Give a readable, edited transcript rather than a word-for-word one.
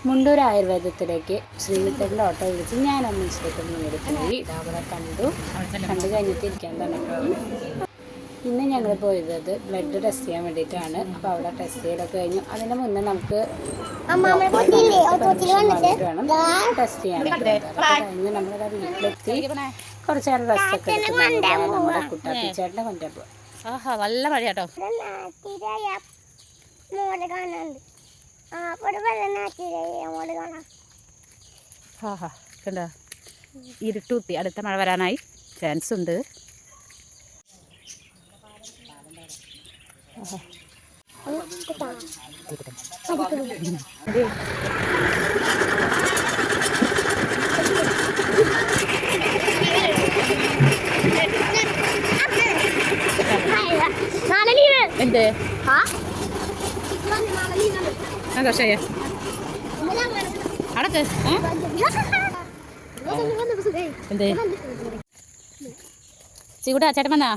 Mundur ആയുർവേദത്തിലേക്ക് ശ്രീവിത്തൻ്റെ auto വിളിച്ച് ഞാൻ അമ്മീശ്വരത്തിൽ മുന്നിൽ പോയി അവിടെ കണ്ടു കഴിഞ്ഞിട്ട് ഇരിക്കാൻ പറഞ്ഞിട്ടുള്ളൂ. ഇന്ന് ഞങ്ങൾ പോയത് ബ്ലഡ് ടെസ്റ്റ് ചെയ്യാൻ വേണ്ടിയിട്ടാണ്. അപ്പോൾ അവിടെ ടെസ്റ്റ് ചെയ്തൊക്കെ കഴിഞ്ഞു. അതിന് മുന്നേ നമുക്ക് വേണം ടെസ്റ്റ് ചെയ്യാൻ. കഴിഞ്ഞ് നമ്മളത് വീട്ടിലെത്തി കുറച്ച് നേരം റെസ്റ്റൊക്കെ എടുക്കുന്നുണ്ട്. നമ്മുടെ കുട്ടാപ്പിച്ചേട്ടനെ കൊണ്ടുപോകാൻ പോകും. ആഹാ നല്ല മഴ കേട്ടോ. ആഹാ കണ്ടോ, ഇരുട്ടൂത്തി. അടുത്ത മഴ വരാനായി ചാൻസ് ഉണ്ട്. എന്ത് കഷായ അടക്ക് എന്ത് ചീകൂട്ടാ ചേട്ടൻ വന്നാ